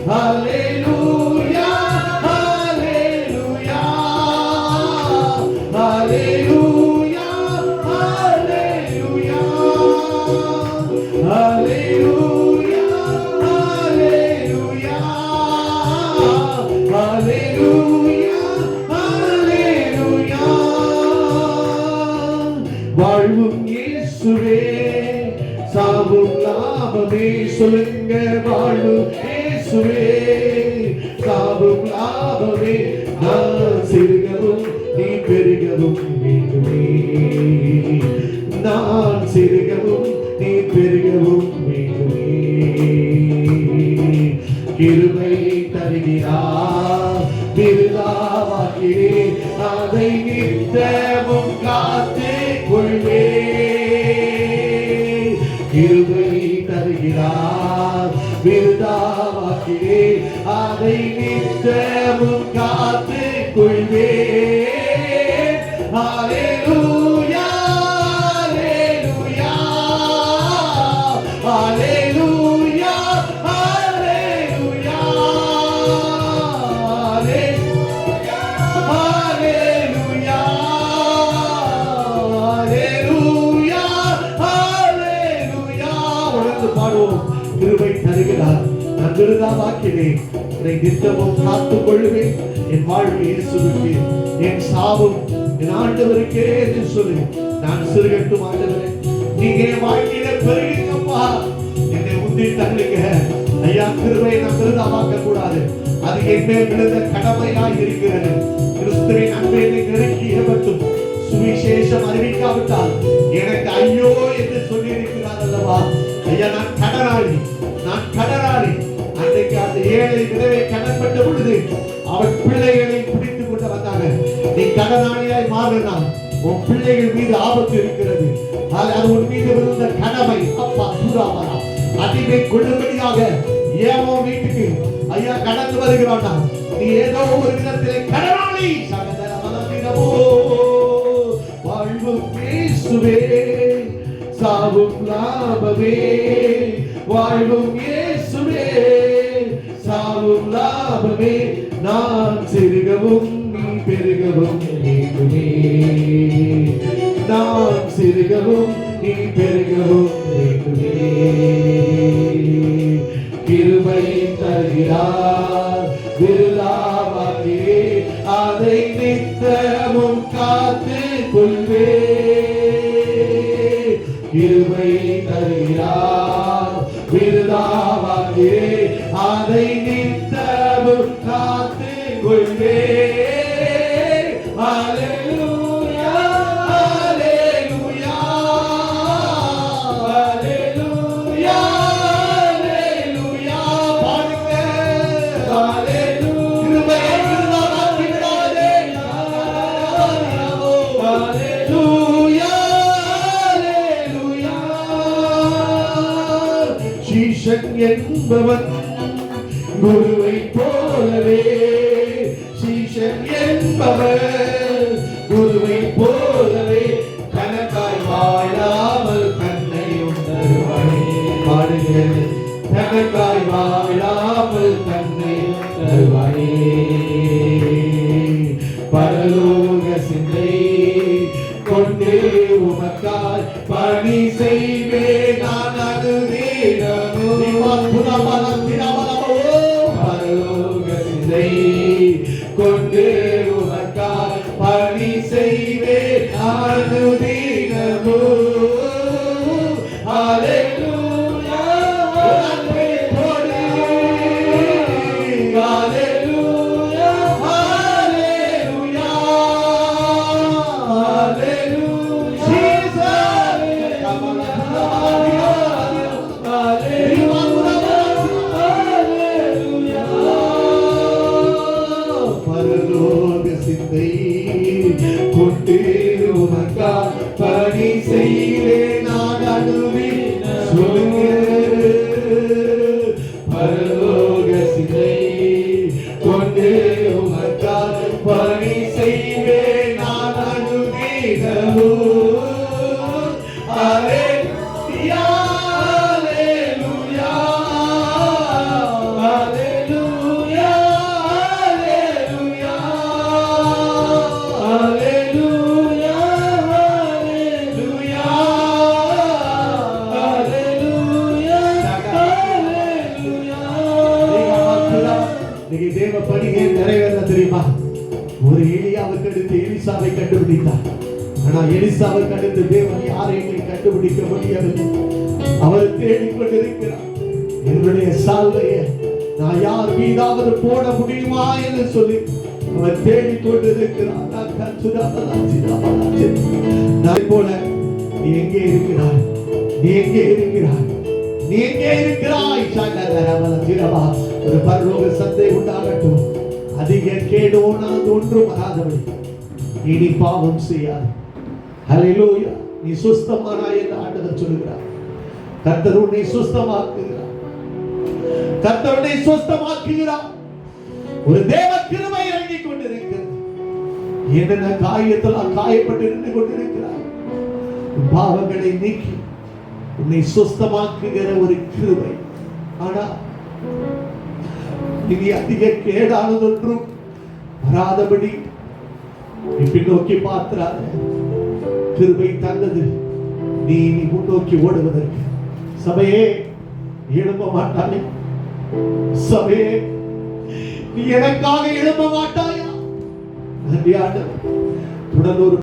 Hallelujah, hallelujah, hallelujah, hallelujah, hallelujah, hallelujah, hallelujah, hallelujah. வாழ்வும் இயேசுவே, சாவும் லாபமே. சொல்லுங்க, வாழ்வும் இயேசுவே, சாவும் லாபமே. நான் சிறுகவும் நீ பெருகவும் வேண்டுமே, நான் சிறுகவும் நீ பெருகவும் வேண்டுமே. கிருபை தருகிறார், விருதாவாகிறேன், அதை நித்தமும் காத்து கொள்வே. கிருபை தருகிறார், விருதாவாகிறேன், அதை நித்தமும் காத்து கொள்வே. ஹalleluya, ஹalleluya, ஹalleluya, ஹalleluya, ஹalleluya, ஹalleluya, ஹalleluya. உணர்ந்து பாடுவோம். கிருபை தருகிறார், நான் விருதாவாக்கிறேன், என்னை நித்தமும் காத்துக் கொள்வேன். என் வாழ்வு இயேசுவுக்கு, என் சாவும் என் ஆண்டவருக்கே என்று சொல்லி நான் சிறுகட்டும். ஆண்டவரே, நீங்க என் வாழ்க்கையில பெருகிங்கப்பா, என்னை உந்தி தள்ளுங்க ஐயா. கிருபை நான் விருதாவாக்க கூடாது, அது என் மேல் விழுந்த கடமையாய் இருக்கிறது. கிறிஸ்துவின் அன்பை நெருக்கி ஏற்பட்டும். சுவிசேஷம் அறிவிக்காவிட்டால் எனக்கு ஐயோ என்று சொல்லி இருக்கிறார் அல்லவா ஐயா. நான் கடனாளி, நான் கடனாளி. அன்றைக்கு அந்த ஏழை விதவை கடன்பட்ட பொழுது அவன் பிள்ளைகளை பிடித்துக் கொண்டு வந்தாங்க. நீ கடனாளியாய் மாறினால் உன் பிள்ளைகள் மீது ஆபத்து இருக்கிறது. அது உன் மீது விழுந்த கடமை. அப்பா சூறாவரா அடிமை கொள்ளும்படியாக ஏமோ வீட்டுக்கு ஐயா கடந்து வருகிறான். நீ ஏதோ ஒரு விதத்திலே கடனாளி. சகதர மலமினமோ வாழ்வும் இயேசுவே, சாவும் லாபமே. வாழ்வும் இயேசுவே, சாவும் லாபமே. நான் சிறுகவும் நீ பெருகவும் வேண்டுமே, நான் சிறுகவும் நீ பெருகவும் வேண்டுமே. கிருபை தருகிறார், விருதாவாகிறே, அதை நித்தமும் காத்து கொள்வே. கிருபை தருகிறார், விருதாவாகிறே, அதை நித்தமும் காத்து கொள்வே. ஹalleluya, ஹalleluya, ஹalleluya, ஹalleluya. பாடுங்க ஹalleluya. கிருபையை விருதாவாக்கி விடாதே. ஹalleluya, ஹalleluya. சீஷன் என்பவன் குருவை போலவே, சீஷன் என்பவர் குருவை போலவே, தனக்காய் வாழாமல் தன்னையும் தருவானே. பாடுகிறது, தனக்காய் வாழாமல் தன்னையும் தருவானே. பரலோக சிந்தை கொண்டே உமக்காய் பணி செய்வே நான் அனுதினமோ. பரலோக சிந்தை கொண்டே உமக்காய் பணி செய்வே அனுதினமோ. ஹalleluya, ஹalleluya, ஹalleluya. இன்னைக்கு தேவ பணி ஏன் நிறைவேற தெரியுமா? ஒரு எலியாவுக்கு அடுத்து எலிசாவை கண்டுபிடித்தார். ஆனா எலிசாவுக்கு அடுத்து தேவன் யாரையுமே கண்டுபிடிக்க முடியவில்லை. அவர் தேடிக்கொண்டிருக்கிறார். என்னுடைய சால்வையை நான் யார் மீதாவது போட முடியுமா என்று சொல்லி அவர் தேடிக்கொண்டிருக்கிறார். போல நீ எங்கே இருக்கிறாய்? நீ எங்கே இருக்கிறாய்? நீ எங்கே இருக்கிறாய்? ஒரு பரலோக சந்தை உண்டாகட்டும். அதிக கேடோனாது ஒன்றும் வராதபடி இனி பாவம் செய்யாது. ஹல்லேலூயா. நீ சுஸ்தமானாய் என்று ஆண்டவர் சொல்கிறார். கர்த்தர் உன்னை சுஸ்தமாக்குகிறார். கர்த்தர் உன்னை சுஸ்தமாக்குகிறார். ஒரு தேவ கிருபை இறங்கிக் கொண்டிருக்கிறது. என்னென்ன காயத்தில் காயப்பட்டு நின்று கொண்டிருக்கிறார். பாவங்களை நீக்கி உன்னை சுஸ்தமாக்குகிற ஒரு கிருபை. ஆனா இனி அதிக கேடானதொன்றும் வராதபடி பின்னோக்கி பார்க்கிறார். கிருபை தந்தது நீ முன்னோக்கி ஓடுவதற்கு. சபையே எழும்ப மாட்டாய். சபையே நீ எனக்காக எழும்ப மாட்டாயா? நன்றி ஆண்டவரே. தொடர்ந்து